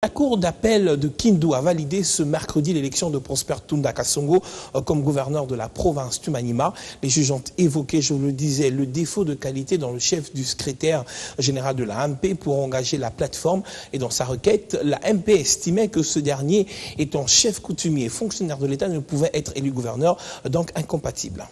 La Cour d'appel de Kindu a validé ce mercredi l'élection de Prosper Tunda Kasongo comme gouverneur de la province du Maniema. Les juges ont évoqué, je le disais, le défaut de qualité dans le chef du secrétaire général de la MP pour engager la plateforme. Et dans sa requête, la MP estimait que ce dernier, étant chef coutumier et fonctionnaire de l'État, ne pouvait être élu gouverneur, donc incompatible.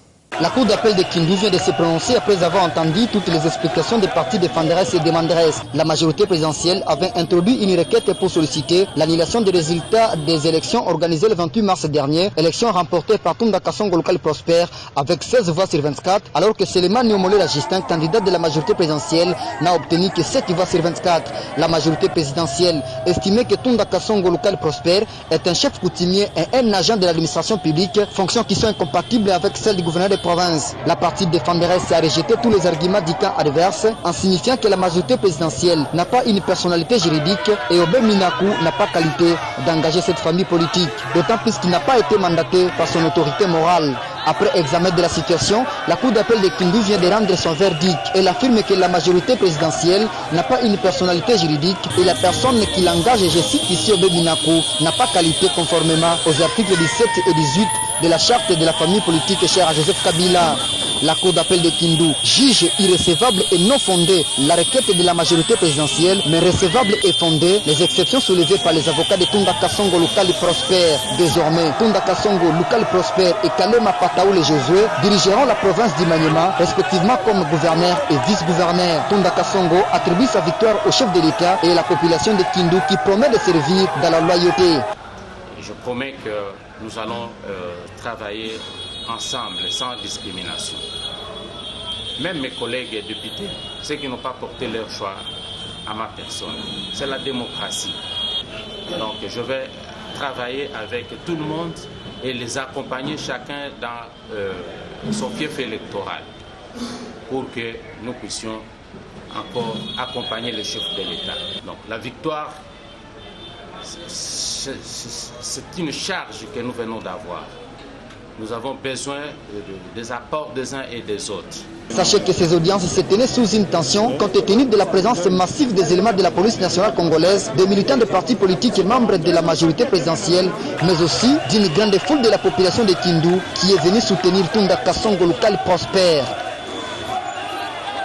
La Cour d'appel de Kindu vient de se prononcer après avoir entendu toutes les explications des partis défenderesses et demanderesses. La majorité présidentielle avait introduit une requête pour solliciter l'annulation des résultats des élections organisées le 28 mars dernier, élections remportées par Tunda Kasongo Local Prosper avec 16 voix sur 24, alors que Seleman Niomolé Justin, candidat de la majorité présidentielle, n'a obtenu que 7 voix sur 24. La majorité présidentielle estimait que Tunda Kasongo Local Prosper est un chef coutumier et un agent de l'administration publique, fonctions qui sont incompatibles avec celles du gouverneur de province. La partie défenderesse a rejeté tous les arguments du camp adverse en signifiant que la majorité présidentielle n'a pas une personnalité juridique et Obé Minakou n'a pas qualité d'engager cette famille politique, d'autant plus qu'il n'a pas été mandaté par son autorité morale. Après examen de la situation, la Cour d'appel de Kindu vient de rendre son verdict. Elle affirme que la majorité présidentielle n'a pas une personnalité juridique et la personne qui l'engage, je cite ici Obé Minakou, n'a pas qualité conformément aux articles 17 et 18 de la charte de la famille politique chère à Joseph Kabila. La Cour d'appel de Kindu juge irrécevable et non fondée la requête de la majorité présidentielle, mais recevable et fondée les exceptions soulevées par les avocats de Tunda Kasongo Local Prosper. Désormais, Tunda Kasongo Local Prosper et Kalema Pataou les Josué dirigeront la province du Maniema, respectivement comme gouverneur et vice-gouverneur. Tunda Kasongo attribue sa victoire au chef de l'État et à la population de Kindu qui promet de servir dans la loyauté. Je promets que nous allons travailler ensemble, sans discrimination. Même mes collègues députés, ceux qui n'ont pas porté leur choix à ma personne, c'est la démocratie. Donc je vais travailler avec tout le monde et les accompagner chacun dans son fief électoral pour que nous puissions encore accompagner le chef de l'État. Donc la victoire, c'est une charge que nous venons d'avoir. Nous avons besoin des apports des uns et des autres. Sachez que ces audiences se tenaient sous une tension compte tenu de la présence massive des éléments de la police nationale congolaise, des militants de partis politiques et membres de la majorité présidentielle, mais aussi d'une grande foule de la population de Kindu qui est venue soutenir Tunda Kasongo Local Prosper.